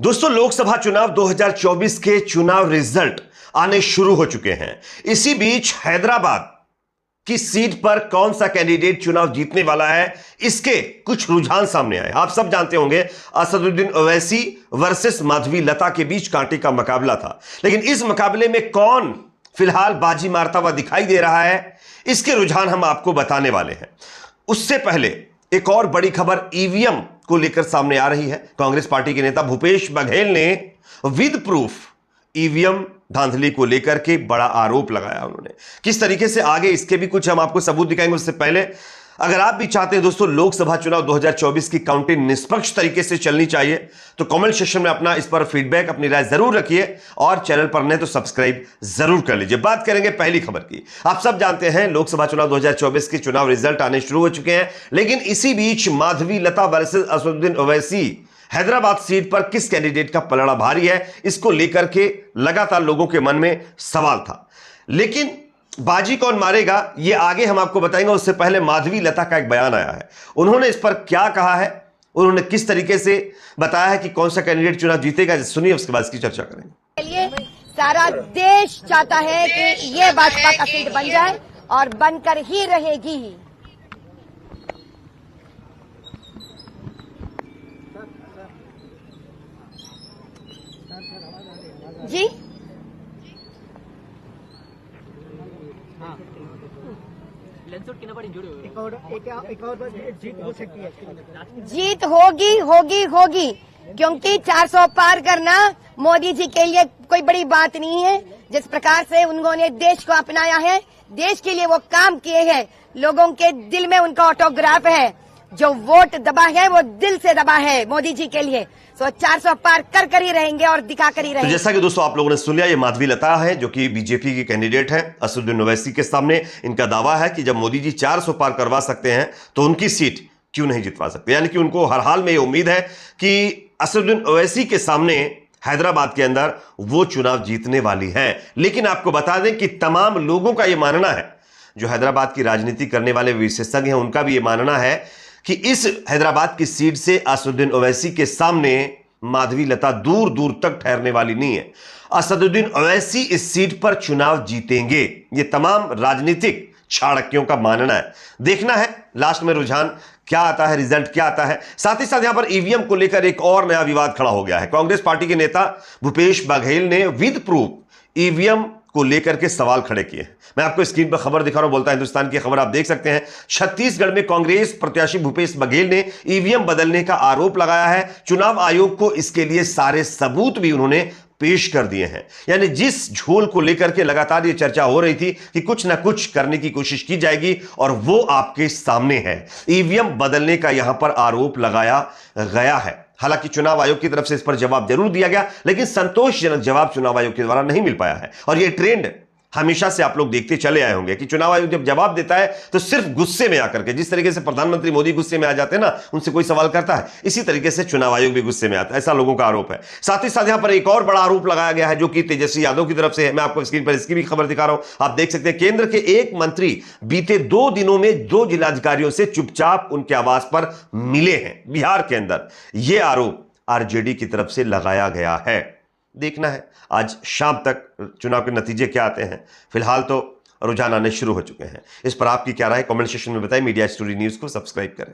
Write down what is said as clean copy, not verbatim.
दोस्तों, लोकसभा चुनाव 2024 के चुनाव रिजल्ट आने शुरू हो चुके हैं। इसी बीच हैदराबाद की सीट पर कौन सा कैंडिडेट चुनाव जीतने वाला है, इसके कुछ रुझान सामने आए। आप सब जानते होंगे, असदुद्दीन ओवैसी वर्सेस माधवी लता के बीच कांटे का मुकाबला था। लेकिन इस मुकाबले में कौन फिलहाल बाजी मारता हुआ दिखाई दे रहा है, इसके रुझान हम आपको बताने वाले हैं। उससे पहले एक और बड़ी खबर ईवीएम को लेकर सामने आ रही है। कांग्रेस पार्टी के नेता भूपेश बघेल ने विद प्रूफ ईवीएम धांधली को लेकर के बड़ा आरोप लगाया। उन्होंने किस तरीके से आगे, इसके भी कुछ हम आपको सबूत दिखाएंगे। उससे पहले अगर आप भी चाहते हैं दोस्तों लोकसभा चुनाव 2024 की काउंटिंग निष्पक्ष तरीके से चलनी चाहिए, तो कमेंट सेक्शन में अपना इस पर फीडबैक, अपनी राय जरूर रखिए और चैनल पर नए तो सब्सक्राइब जरूर कर लीजिए। बात करेंगे पहली खबर की। आप सब जानते हैं लोकसभा चुनाव 2024 के चुनाव रिजल्ट आने शुरू हो चुके हैं। लेकिन इसी बीच माधवी लता वर्सेस असदुद्दीन ओवैसी हैदराबाद सीट पर किस कैंडिडेट का पलड़ा भारी है, इसको लेकर के लगातार लोगों के मन में सवाल था। लेकिन बाजी कौन मारेगा, ये आगे हम आपको बताएंगे। उससे पहले माधवी लता का एक बयान आया है। उन्होंने इस पर क्या कहा है, उन्होंने किस तरीके से बताया है कि कौन सा कैंडिडेट चुनाव जीतेगा, सुनिए, उसके बाद इसकी चर्चा करेंगे। सारा देश चाहता है कि ये भाजपा का सीट बन जाए और बनकर ही रहेगी। जी जीत होगी होगी होगी, क्योंकि 400 पार करना मोदी जी के लिए कोई बड़ी बात नहीं है। जिस प्रकार से उन्होंने देश को अपनाया है, देश के लिए वो काम किए हैं, लोगों के दिल में उनका ऑटोग्राफ है। जो वोट दबा है वो दिल से दबा है मोदी जी के लिए। सो 400 पार कर ही रहेंगे और दिखा कर ही रहेंगे। तो जैसा कि दोस्तों आप लोगों ने सुन लिया, ये माधवी लता है जो कि बीजेपी की कैंडिडेट है। असदुद्दीन ओवैसी के सामने इनका दावा है कि जब मोदी जी 400 पार करवा सकते हैं तो उनकी सीट क्यों नहीं जितवा सकते। यानी कि उनको हर हाल में ये उम्मीद है कि असदुद्दीन ओवैसी के सामने हैदराबाद के अंदर वो चुनाव जीतने वाली है। लेकिन आपको बता दें कि तमाम लोगों का यह मानना है, जो हैदराबाद की राजनीति करने वाले विशेषज्ञ हैं, उनका भी यह मानना है कि इस हैदराबाद की सीट से असदुद्दीन ओवैसी के सामने माधवी लता दूर दूर तक ठहरने वाली नहीं है। असदुद्दीन ओवैसी इस सीट पर चुनाव जीतेंगे, ये तमाम राजनीतिक चाणक्यों का मानना है। देखना है लास्ट में रुझान क्या आता है, रिजल्ट क्या आता है। साथ ही साथ यहां पर ईवीएम को लेकर एक और नया विवाद खड़ा हो गया है। कांग्रेस पार्टी के नेता भूपेश बघेल ने विद प्रूफ ईवीएम को लेकर के सवाल खड़े किए। मैं आपको स्क्रीन पर खबर दिखा रहा हूं, बोलता हिंदुस्तान की खबर आप देख सकते हैं। छत्तीसगढ़ में कांग्रेस प्रत्याशी भूपेश बघेल ने ईवीएम बदलने का आरोप लगाया है। चुनाव आयोग को इसके लिए सारे सबूत भी उन्होंने पेश कर दिए हैं। यानी जिस झोल को लेकर के लगातार ये चर्चा हो रही थी कि कुछ ना कुछ करने की कोशिश की जाएगी, और वो आपके सामने है। ईवीएम बदलने का यहां पर आरोप लगाया गया है। हालांकि चुनाव आयोग की तरफ से इस पर जवाब जरूर दिया गया, लेकिन संतोषजनक जवाब चुनाव आयोग के द्वारा नहीं मिल पाया है। और यह ट्रेंड हमेशा से आप लोग देखते चले आए होंगे कि चुनाव आयोग जब जवाब देता है तो सिर्फ गुस्से में आकर के, जिस तरीके से प्रधानमंत्री मोदी गुस्से में आ जाते हैं ना, उनसे कोई सवाल करता है, इसी तरीके से चुनाव आयोग भी गुस्से में आता है, ऐसा लोगों का आरोप है। साथ ही साथ यहां पर एक और बड़ा आरोप लगाया गया है जो कि तेजस्वी यादव की तरफ से है। मैं आपको स्क्रीन पर इसकी भी खबर दिखा रहा हूं, आप देख सकते हैं। केंद्र के एक मंत्री बीते 2 दिनों में 2 जिलाधिकारियों से चुपचाप उनके आवास पर मिले हैं बिहार के अंदर। यह आरोप आरजेडी की तरफ से लगाया गया है। देखना है आज शाम तक चुनाव के नतीजे क्या आते हैं। फिलहाल तो रुझान आने शुरू हो चुके हैं। इस पर आपकी क्या राय, कमेंट सेक्शन में बताएं। मीडिया स्टोरी न्यूज़ को सब्सक्राइब करें।